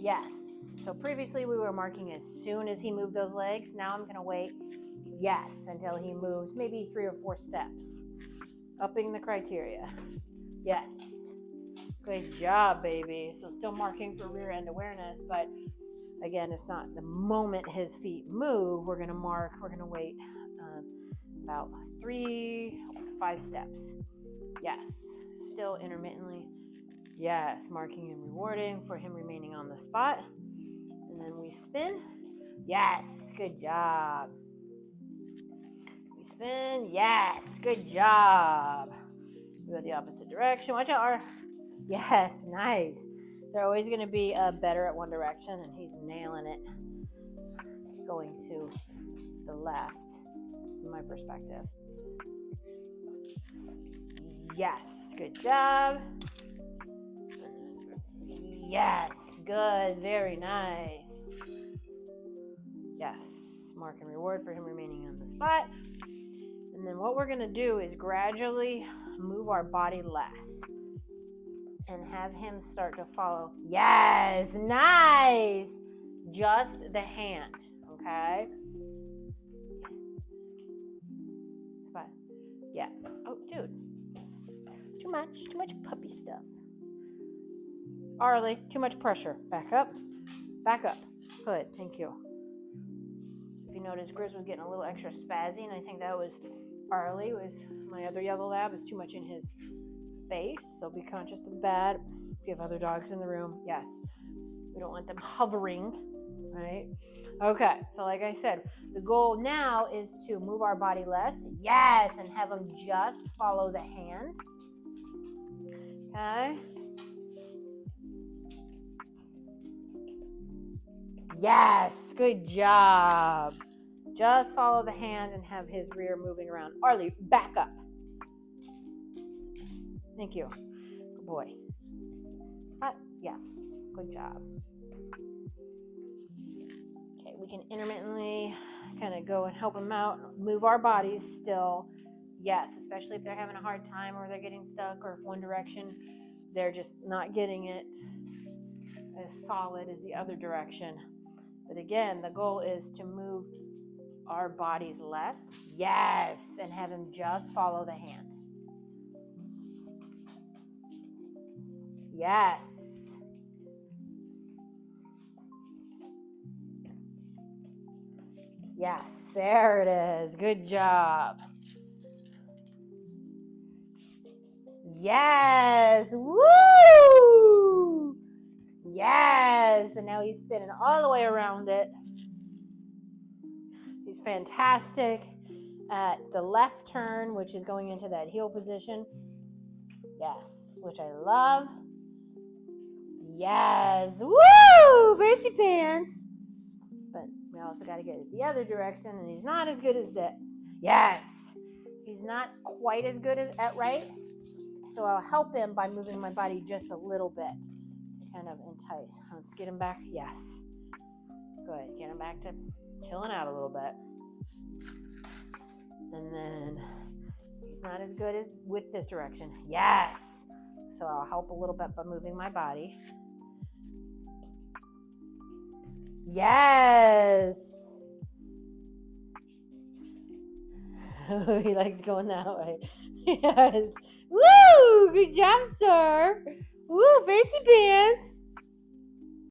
Yes. So previously we were marking as soon as he moved those legs. Now I'm going to wait, yes, until he moves maybe 3 or 4 steps. Upping the criteria. Yes. Good job, baby. So still marking for rear end awareness, but again, it's not the moment his feet move. We're going to mark, we're going to wait about 3 to 5 steps. Yes. Still intermittently. Yes. Marking and rewarding for him remaining on the spot. And then we spin. Yes. Good job. We spin. Yes. Good job. We go the opposite direction. Watch out. Yes. Nice. They're always going to be better at one direction, and he's nailing it. Going to the left, from my perspective. Yes. Good job. Yes. Good. Very nice. Yes. Mark and reward for him remaining on the spot. And then what we're going to do is gradually move our body less and have him start to follow. Yes. Nice. Just the hand. Okay. Spot. Yeah. Oh, dude. Too much puppy stuff. Arlie, too much pressure. Back up. Back up. Good. Thank you. If you notice, GRiZ was getting a little extra spazzy, and I think that was Arlie, was my other yellow lab, is too much in his face. So be conscious of that. If you have other dogs in the room, yes. We don't want them hovering, right? Okay. So like I said, the goal now is to move our body less. Yes. And have them just follow the hand. Okay. Yes, good job. Just follow the hand and have his rear moving around. Arlie, back up. Thank you. Good boy. Yes, good job. Okay, we can intermittently kind of go and help him out. Move our bodies still. Yes, especially if they're having a hard time or they're getting stuck, or if one direction they're just not getting it as solid as the other direction. But again, the goal is to move our bodies less. Yes, and have him just follow the hand. Yes. Yes, there it is. Good job. Yes. Woo! Yes. And now he's spinning all the way around it. He's fantastic at the left turn, which is going into that heel position. Yes, which I love. Yes. Woo! Fancy pants. But we also got to get it the other direction, and he's not as good as that. Yes. He's not quite as good at right. So I'll help him by moving my body just a little bit to kind of entice. Let's get him back. Yes. Good. Get him back to chilling out a little bit. And then he's not as good as with this direction. Yes. So I'll help a little bit by moving my body. Yes. He likes going that way. Yes. Woo! Good job, sir. Woo! Fancy pants.